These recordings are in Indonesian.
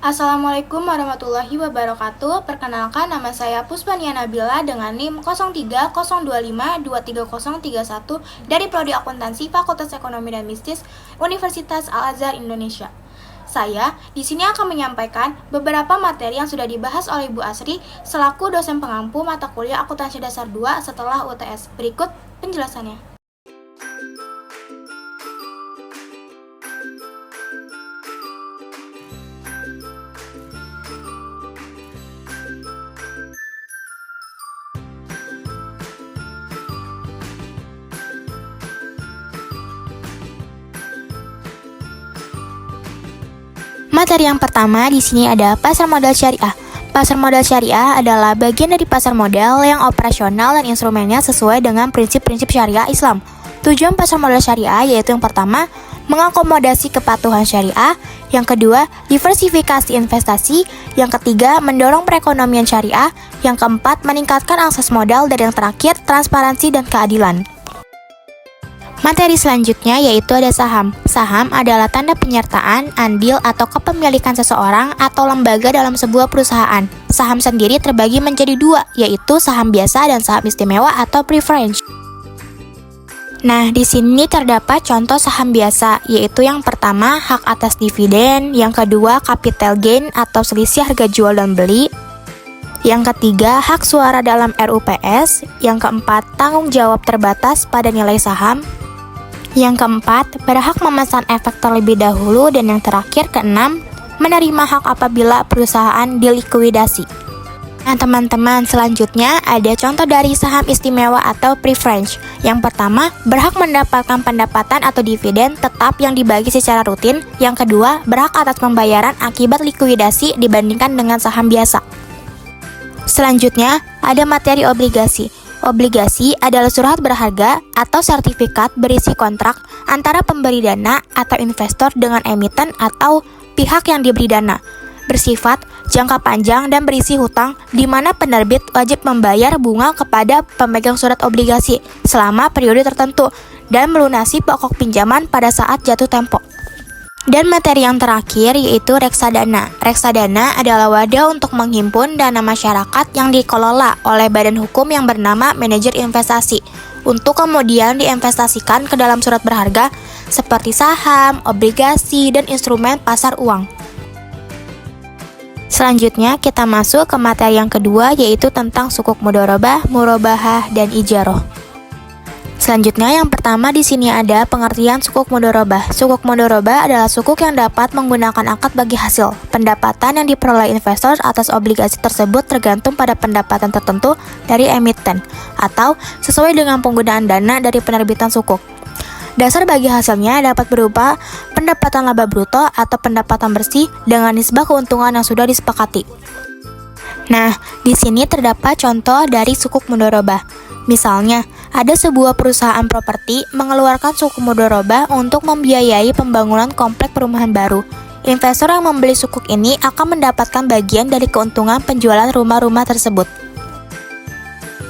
Assalamualaikum warahmatullahi wabarakatuh. Perkenalkan, nama saya Puspania Nabila dengan NIM 0302523031 dari Prodi Akuntansi Fakultas Ekonomi dan Bisnis Universitas Al-Azhar Indonesia. Saya di sini akan menyampaikan beberapa materi yang sudah dibahas oleh Bu Asri selaku dosen pengampu mata kuliah Akuntansi Dasar 2 setelah UTS. Berikut penjelasannya. Materi yang pertama di sini ada pasar modal syariah. Pasar modal syariah adalah bagian dari pasar modal yang operasional dan instrumennya sesuai dengan prinsip-prinsip syariah Islam. Tujuan pasar modal syariah yaitu yang pertama, mengakomodasi kepatuhan syariah, yang kedua, diversifikasi investasi, yang ketiga, mendorong perekonomian syariah, yang keempat, meningkatkan akses modal, dan yang terakhir, transparansi dan keadilan. Materi selanjutnya yaitu ada saham. Saham adalah tanda penyertaan, andil, atau kepemilikan seseorang atau lembaga dalam sebuah perusahaan. Saham sendiri terbagi menjadi dua, yaitu saham biasa dan saham istimewa atau preference. Nah, di sini terdapat contoh saham biasa, yaitu yang pertama hak atas dividen, yang kedua capital gain atau selisih harga jual dan beli, yang ketiga hak suara dalam RUPS, yang keempat tanggung jawab terbatas pada nilai saham, yang keempat, berhak memesan efek terlebih dahulu, dan yang terakhir keenam, menerima hak apabila perusahaan dilikuidasi. Nah teman-teman, selanjutnya ada contoh dari saham istimewa atau preference. Yang pertama, berhak mendapatkan pendapatan atau dividen tetap yang dibagi secara rutin. Yang kedua, berhak atas pembayaran akibat likuidasi dibandingkan dengan saham biasa. Selanjutnya, ada materi obligasi. Obligasi adalah surat berharga atau sertifikat berisi kontrak antara pemberi dana atau investor dengan emiten atau pihak yang diberi dana. Bersifat jangka panjang dan berisi hutang di mana penerbit wajib membayar bunga kepada pemegang surat obligasi selama periode tertentu dan melunasi pokok pinjaman pada saat jatuh tempo. Dan materi yang terakhir yaitu reksadana. Reksadana adalah wadah untuk menghimpun dana masyarakat yang dikelola oleh badan hukum yang bernama manajer investasi untuk kemudian diinvestasikan ke dalam surat berharga seperti saham, obligasi, dan instrumen pasar uang. Selanjutnya kita masuk ke materi yang kedua yaitu tentang sukuk mudharabah, murabahah, dan ijarah. Selanjutnya yang pertama di sini ada pengertian sukuk mudharabah. Sukuk mudharabah adalah sukuk yang dapat menggunakan akad bagi hasil. Pendapatan yang diperoleh investor atas obligasi tersebut tergantung pada pendapatan tertentu dari emiten atau sesuai dengan penggunaan dana dari penerbitan sukuk. Dasar bagi hasilnya dapat berupa pendapatan laba bruto atau pendapatan bersih dengan nisbah keuntungan yang sudah disepakati. Nah, di sini terdapat contoh dari sukuk mudharabah. Misalnya, ada sebuah perusahaan properti mengeluarkan sukuk mudharabah untuk membiayai pembangunan komplek perumahan baru. Investor yang membeli sukuk ini akan mendapatkan bagian dari keuntungan penjualan rumah-rumah tersebut.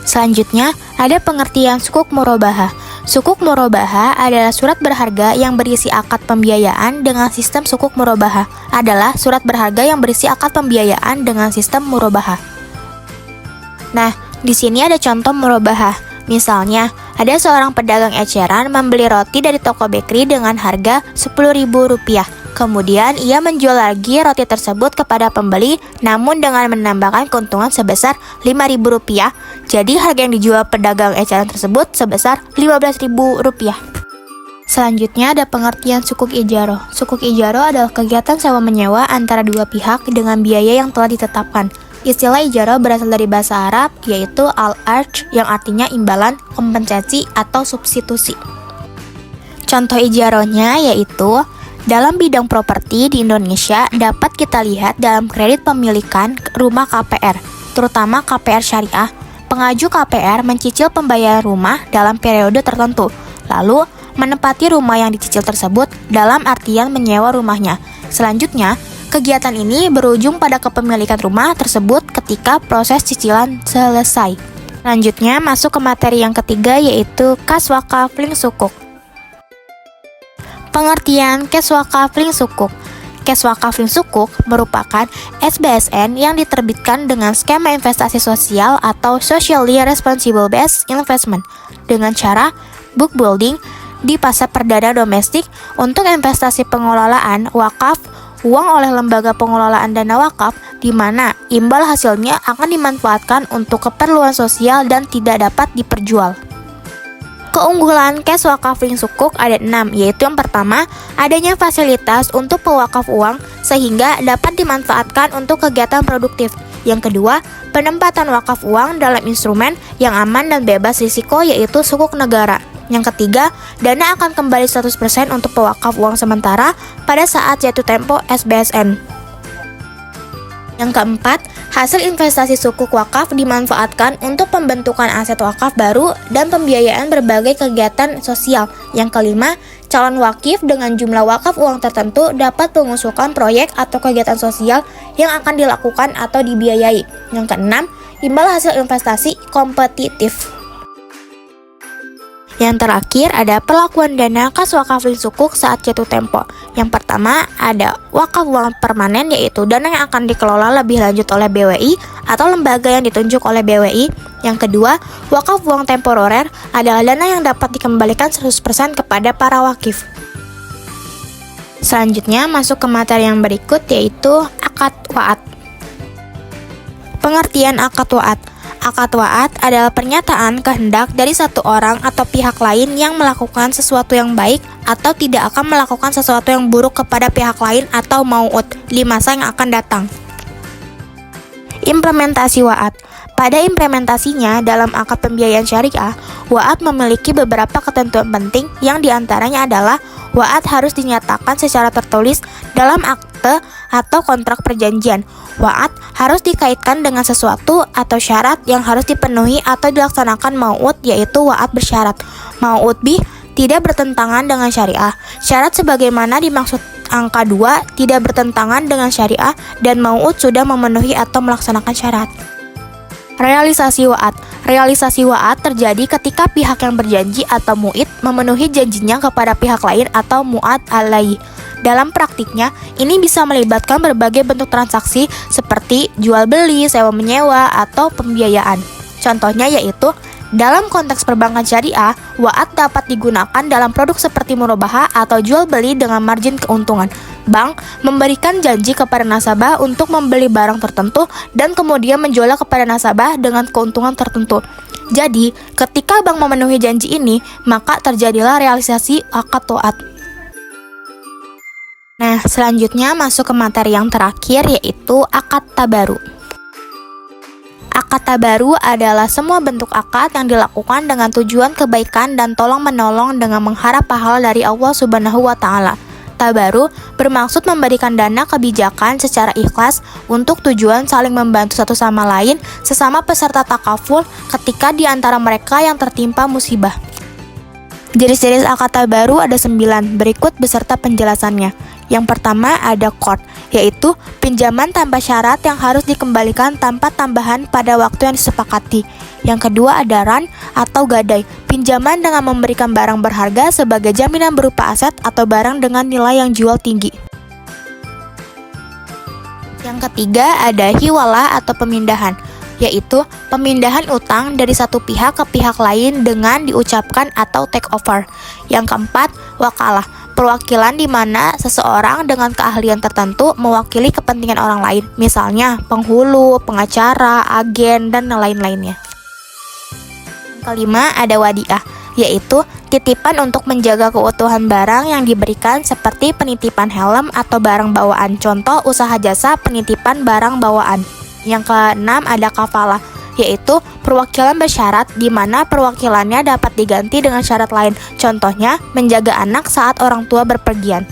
Selanjutnya, ada pengertian sukuk murabahah. Sukuk murabahah adalah surat berharga yang berisi akad pembiayaan dengan sistem sukuk murabahah. Adalah surat berharga yang berisi akad pembiayaan dengan sistem murabahah. Nah, di sini ada contoh murabahah. Misalnya, ada seorang pedagang eceran membeli roti dari toko bakery dengan harga Rp10.000. Kemudian, ia menjual lagi roti tersebut kepada pembeli, namun dengan menambahkan keuntungan sebesar Rp5.000. Jadi, harga yang dijual pedagang eceran tersebut sebesar Rp15.000. Selanjutnya ada pengertian sukuk ijarah. Sukuk ijarah adalah kegiatan sewa-menyewa antara dua pihak dengan biaya yang telah ditetapkan. Istilah ijarah berasal dari bahasa Arab, yaitu al-arj, yang artinya imbalan, kompensasi, atau substitusi. Contoh ijarahnya yaitu, dalam bidang properti di Indonesia dapat kita lihat dalam kredit pemilikan rumah KPR, terutama KPR syariah. Pengaju KPR mencicil pembayaran rumah dalam periode tertentu, lalu menempati rumah yang dicicil tersebut dalam artian menyewa rumahnya. Selanjutnya, kegiatan ini berujung pada kepemilikan rumah tersebut ketika proses cicilan selesai. Selanjutnya masuk ke materi yang ketiga yaitu kas wakaf link sukuk. Pengertian kes wakaf link sukuk. Kes Wakaf Lin Sukuk merupakan SBSN yang diterbitkan dengan skema investasi sosial atau Socially Responsible Based Investment dengan cara book building di pasar perdana domestik untuk investasi pengelolaan wakaf uang oleh lembaga pengelolaan dana wakaf, di mana imbal hasilnya akan dimanfaatkan untuk keperluan sosial dan tidak dapat diperjual. Keunggulan Kes Wakaf Lin Sukuk ada 6, yaitu yang pertama, adanya fasilitas untuk pewakaf uang sehingga dapat dimanfaatkan untuk kegiatan produktif. Yang kedua, penempatan wakaf uang dalam instrumen yang aman dan bebas risiko, yaitu sukuk negara. Yang ketiga, dana akan kembali 100% untuk pewakaf uang sementara pada saat jatuh tempo SBSN. Yang keempat, hasil investasi sukuk wakaf dimanfaatkan untuk pembentukan aset wakaf baru dan pembiayaan berbagai kegiatan sosial. Yang kelima, calon wakif dengan jumlah wakaf uang tertentu dapat mengusulkan proyek atau kegiatan sosial yang akan dilakukan atau dibiayai. Yang keenam, imbal hasil investasi kompetitif. Yang terakhir ada perlakuan dana Kas Wakaf Lin Sukuk saat jatuh tempo. Yang pertama ada wakaf uang permanen, yaitu dana yang akan dikelola lebih lanjut oleh BWI atau lembaga yang ditunjuk oleh BWI. Yang kedua, wakaf uang temporer adalah dana yang dapat dikembalikan 100% kepada para wakif. Selanjutnya masuk ke materi yang berikut, yaitu akad wa'ad. Pengertian akad wa'ad. Akad wa'ad adalah pernyataan kehendak dari satu orang atau pihak lain yang melakukan sesuatu yang baik atau tidak akan melakukan sesuatu yang buruk kepada pihak lain atau mau'ud di masa yang akan datang. Implementasi wa'ad. Pada implementasinya dalam akad pembiayaan syariah, wa'ad memiliki beberapa ketentuan penting yang diantaranya adalah wa'ad harus dinyatakan secara tertulis dalam akte atau kontrak perjanjian. Wa'ad harus dikaitkan dengan sesuatu atau syarat yang harus dipenuhi atau dilaksanakan mau'ud, yaitu wa'ad bersyarat. Mau'ud bih tidak bertentangan dengan syariah. Syarat sebagaimana dimaksud angka 2 tidak bertentangan dengan syariah dan mau'ud sudah memenuhi atau melaksanakan syarat. Realisasi wa'ad. Realisasi wa'ad terjadi ketika pihak yang berjanji atau mu'id memenuhi janjinya kepada pihak lain atau mu'ad alaihi. Dalam praktiknya, ini bisa melibatkan berbagai bentuk transaksi seperti jual beli, sewa menyewa, atau pembiayaan. Contohnya yaitu, dalam konteks perbankan syariah, wa'ad dapat digunakan dalam produk seperti murabahah atau jual beli dengan margin keuntungan. Bank memberikan janji kepada nasabah untuk membeli barang tertentu dan kemudian menjualnya kepada nasabah dengan keuntungan tertentu. Jadi, ketika bank memenuhi janji ini, maka terjadilah realisasi akad wa'ad. Nah, selanjutnya masuk ke materi yang terakhir, yaitu akad tabaru. Akad tabaru adalah semua bentuk akad yang dilakukan dengan tujuan kebaikan dan tolong-menolong dengan mengharap pahala dari Allah Subhanahu wa Ta'ala. Tabaru bermaksud memberikan dana kebijakan secara ikhlas untuk tujuan saling membantu satu sama lain sesama peserta takaful ketika di antara mereka yang tertimpa musibah. Jenis-jenis akad tabaru ada 9, berikut beserta penjelasannya. Yang pertama ada qard, yaitu pinjaman tanpa syarat yang harus dikembalikan tanpa tambahan pada waktu yang disepakati. Yang kedua ada ran atau gadai, pinjaman dengan memberikan barang berharga sebagai jaminan berupa aset atau barang dengan nilai yang jual tinggi. Yang ketiga ada hiwalah atau pemindahan, yaitu pemindahan utang dari satu pihak ke pihak lain dengan diucapkan atau take over. Yang keempat, wakalah, perwakilan di mana seseorang dengan keahlian tertentu mewakili kepentingan orang lain, misalnya penghulu, pengacara, agen, dan lain-lainnya. Yang kelima ada wadiah, yaitu titipan untuk menjaga keutuhan barang yang diberikan seperti penitipan helm atau barang bawaan, contoh usaha jasa penitipan barang bawaan. Yang keenam ada kafalah, yaitu perwakilan bersyarat di mana perwakilannya dapat diganti dengan syarat lain, contohnya menjaga anak saat orang tua berpergian.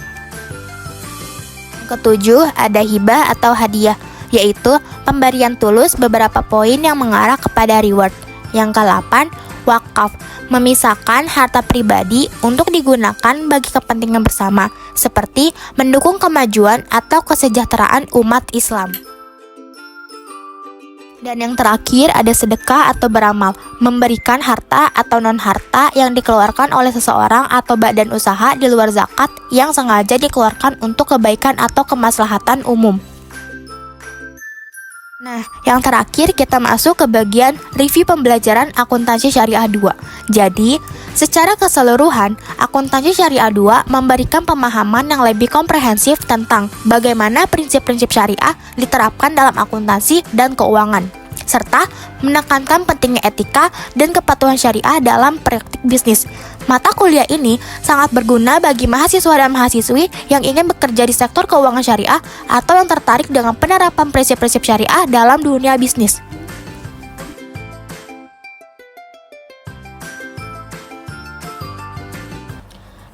Yang ketujuh ada hibah atau hadiah, yaitu pemberian tulus beberapa poin yang mengarah kepada reward. Yang ke-8 wakaf, memisahkan harta pribadi untuk digunakan bagi kepentingan bersama, seperti mendukung kemajuan atau kesejahteraan umat Islam. Dan yang terakhir ada sedekah atau beramal, memberikan harta atau non-harta yang dikeluarkan oleh seseorang atau badan usaha di luar zakat yang sengaja dikeluarkan untuk kebaikan atau kemaslahatan umum. Nah, yang terakhir kita masuk ke bagian review pembelajaran akuntansi syariah 2. Jadi, secara keseluruhan, akuntansi syariah 2 memberikan pemahaman yang lebih komprehensif tentang bagaimana prinsip-prinsip syariah diterapkan dalam akuntansi dan keuangan, serta menekankan pentingnya etika dan kepatuhan syariah dalam praktik bisnis. Mata kuliah ini sangat berguna bagi mahasiswa dan mahasiswi yang ingin bekerja di sektor keuangan syariah atau yang tertarik dengan penerapan prinsip-prinsip syariah dalam dunia bisnis.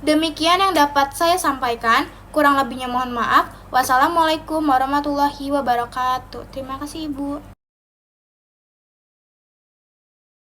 Demikian yang dapat saya sampaikan. Kurang lebihnya mohon maaf. Wassalamualaikum warahmatullahi wabarakatuh. Terima kasih Ibu.